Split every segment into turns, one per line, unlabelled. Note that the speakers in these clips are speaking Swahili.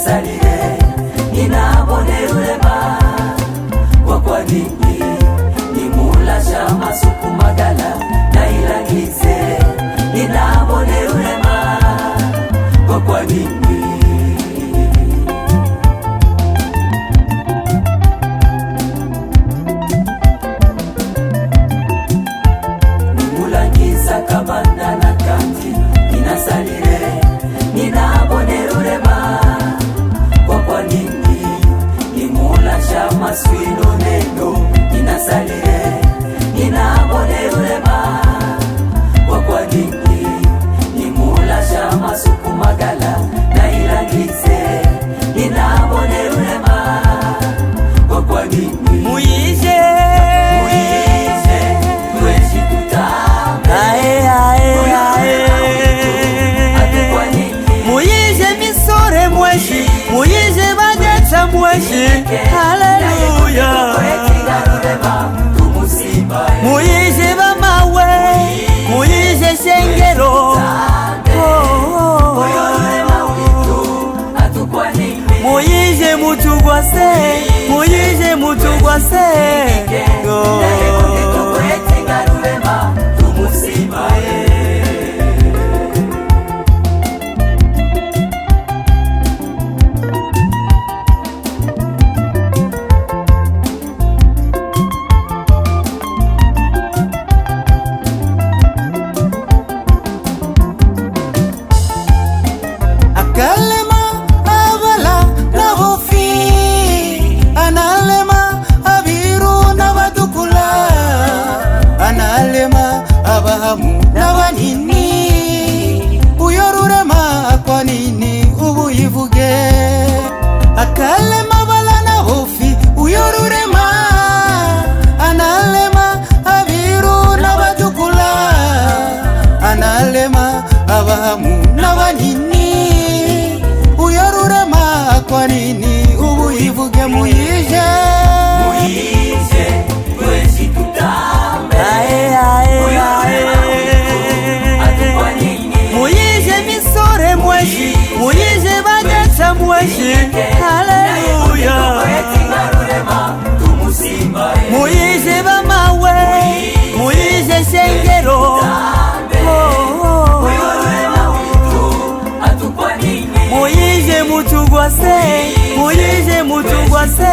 ninasalire ninabone rurema kwa nini nimulasha masuku magala na ilangize ninabone rurema kwa nini nimulangiza kabanda na kanti ninasalire ninabone rurema kwa nini nimulasha maswino neno ninasalire ninabone rurema kwa nini nimulasha masuku magala na ilangize ninabone rurema kwa nini
Muyize
tuweshi tutambe
Muyize misore mweshi Muyize badeta mweshi Haleluya Muyize bamawe Muyize shengero Muyize mutugwase Muyize mutugwase Akalema abala na bofi Analema abiru na badukula Analema abahamu na banini Uyo rurema kwa nini ubuyivuge Akalema abala na bofi Uyo rurema Analema abiru na badukula Analema abahamu na banini Uyo rurema kwa nini ubuyivuge Muyize
tuweshi tutambe
Muyize misore mweshi Muyize badeta mweshi Haleluya Muyize bamawe Muyize shengero Muyize mutugwase Muyize mutugwase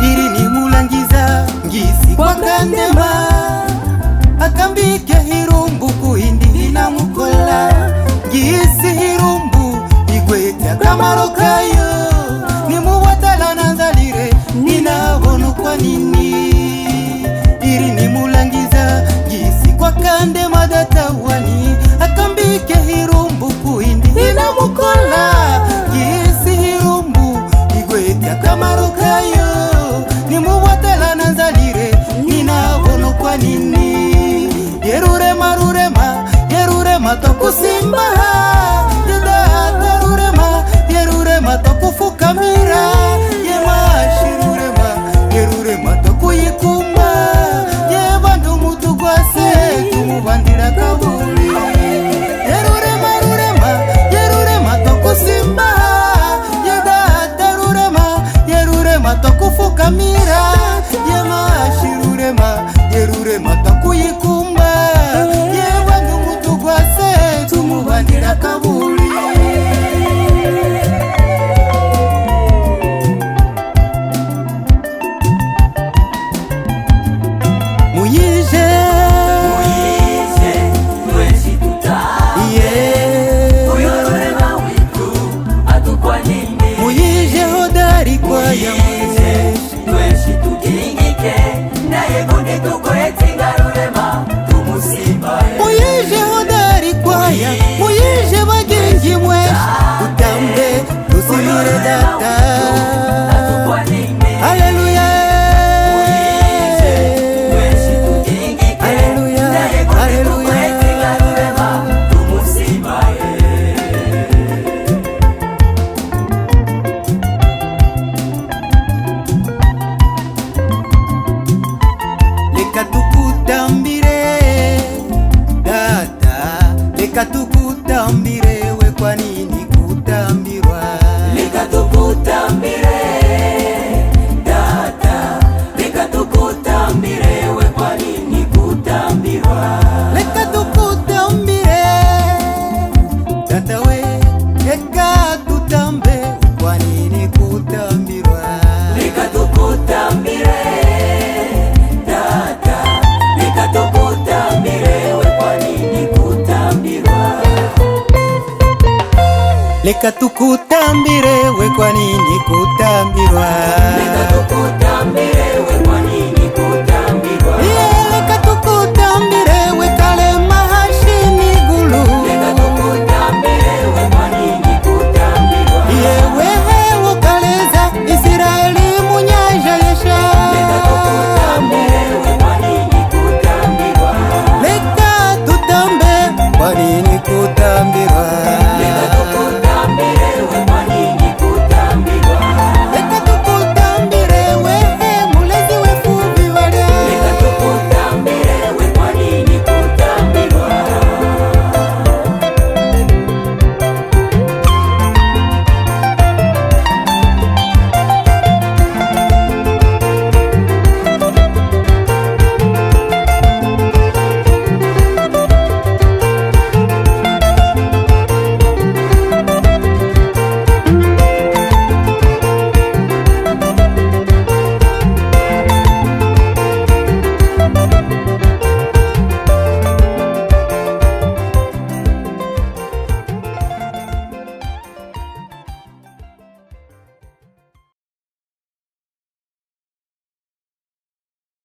Iri ni mulangiza ngisi kwa kandema Akambike hirumbu kuhindi hina mukola Ngisi hirumbu igwete akamaro kayo Nimuwatala nanzalire ninabonu kwa nini Iri ni mulangiza ngisi kwa kandema datawani Akambike hirumbu kuhindi hina mukola Ngisi hirumbu igwete akamaro kayo Nimuwatala nanzalire ninabonu kwa nini Yerurema tokusimba Yerurema tokufukamira Yerurema tokuyikumba Yebandu mutugwase tumubandira kabuli Yerurema tokusimba Yerurema tokufukamira Yerurema tokuyikumba Yebandu mutugwase tumubandira kabuli leka tukutambire